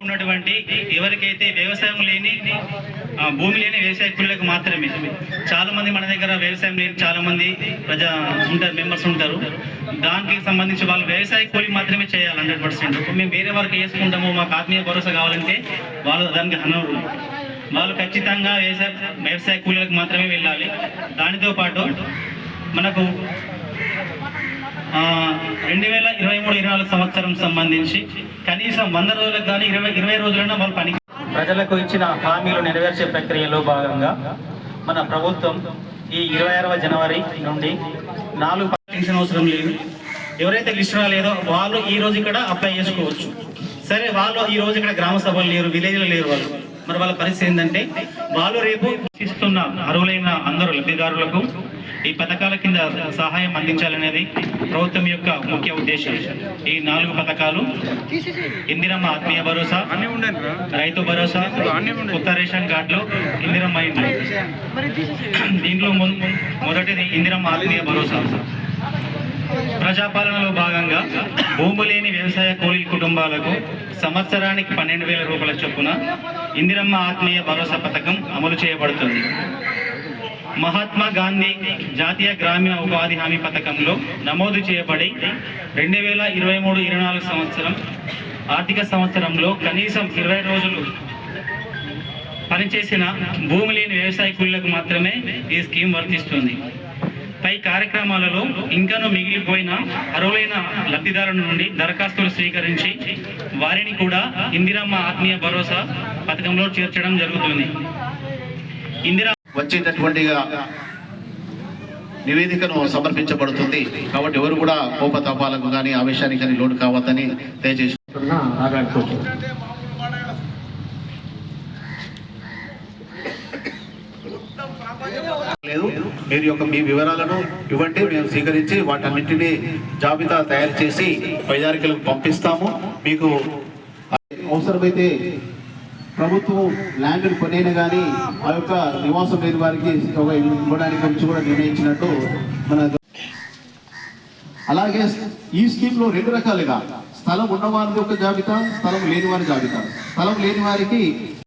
ఉన్నటువంటి ఎవరికైతే వ్యవసాయం లేని భూమి లేని వ్యవసాయ కూలీలకు మాత్రమే. చాలా మంది మన దగ్గర వ్యవసాయం లేని చాలా మంది మెంబర్స్ ఉంటారు. దానికి సంబంధించి వాళ్ళు వ్యవసాయ కూలీ మాత్రమే చేయాలి 100%. మేము వేరే వారికి వేసుకుంటాము, మాకు ఆత్మీయ భరోసా కావాలంటే వాళ్ళు దానికి అనవరు. వాళ్ళు ఖచ్చితంగా వ్యవసాయ కూలీలకు మాత్రమే వెళ్ళాలి. దానితో పాటు మనకు 2023-24 సంవత్సరం సంబంధించి కనీసం 100 రోజులకు కానీ 20 రోజులైనా వాళ్ళు పని ప్రజలకు ఇచ్చిన హామీలు నెరవేర్చే ప్రక్రియలో భాగంగా మన ప్రభుత్వం ఈ 26వ జనవరి నుండి 4 పెన్షన్ అవసరం లేదు. ఎవరైతే లిస్ట్ రాలేదో వాళ్ళు ఈ రోజు ఇక్కడ అప్లై చేసుకోవచ్చు. సరే, వాళ్ళు ఈ రోజు ఇక్కడ గ్రామ సభలు లేరు, విలేజ్లో లేరు వాళ్ళు, మరి వాళ్ళ పరిస్థితి ఏంటంటే వాళ్ళు రేపు ఇస్తున్న అర్హులైన అందరూ లబ్ధిదారులకు ఈ పథకాల కింద సహాయం అందించాలనేది ప్రభుత్వం యొక్క ముఖ్య ఉద్దేశం. ఈ 4 పథకాలు ఇందిరమ్మ ఆత్మీయ భరోసా, రైతు భరోసా, కొత్త రేషన్ కార్డులు, ఇందిరమ్మ ఇండ్లు. దీంట్లో మొదటిది ఇందిరమ్మ ఆత్మీయ భరోసా. ప్రజాపాలనలో భాగంగా భూమి లేని వ్యవసాయ కూలీ కుటుంబాలకు సంవత్సరానికి 12,000 రూపాయల చొప్పున ఇందిరమ్మ ఆత్మీయ భరోసా పథకం అమలు చేయబడుతుంది. మహాత్మా గాంధీ జాతీయ గ్రామీణ ఉపాధి హామీ పథకంలో నమోదు చేయబడి 2023-24 సంవత్సరం ఆర్థిక సంవత్సరంలో కనీసం 20 రోజులు పనిచేసిన భూమి లేని వ్యవసాయ కూలీలకు మాత్రమే ఈ స్కీమ్ వర్తిస్తుంది. పై కార్యక్రమాలలో ఇంకాను మిగిలిపోయిన అర్హులైన లబ్ధిదారుల నుండి దరఖాస్తులు స్వీకరించి వారిని కూడా ఇందిరమ్మ ఆత్మీయ భరోసా పథకంలో చేర్చడం జరుగుతుంది. వచ్చేటటువంటి నివేదికను సమర్పించబడుతుంది. కాబట్టి ఎవరు కూడా కోపతాపాలకు కానీ ఆవేశానికి కానీ లోటు కావద్దని దయచేస్తున్నా. లేదు, మీరు మీ వివరాలను ఇవ్వండి, మేము స్వీకరించి వాటన్నింటినీ జాబితా తయారు చేసి వైదారికలకు పంపిస్తాము. మీకు అవసరమైతే ప్రభుత్వం ల్యాండ్ కొనైనా కానీ ఆ యొక్క నివాసం లేని వారికి ఒక ఇవ్వడానికి గురించి కూడా నిర్ణయించినట్టు మన. అలాగే ఈ స్కీమ్లో 2 రకాలుగా స్థలం ఉన్నవారి యొక్క జాబితా, స్థలం లేని వారి జాబితా. స్థలం లేని వారికి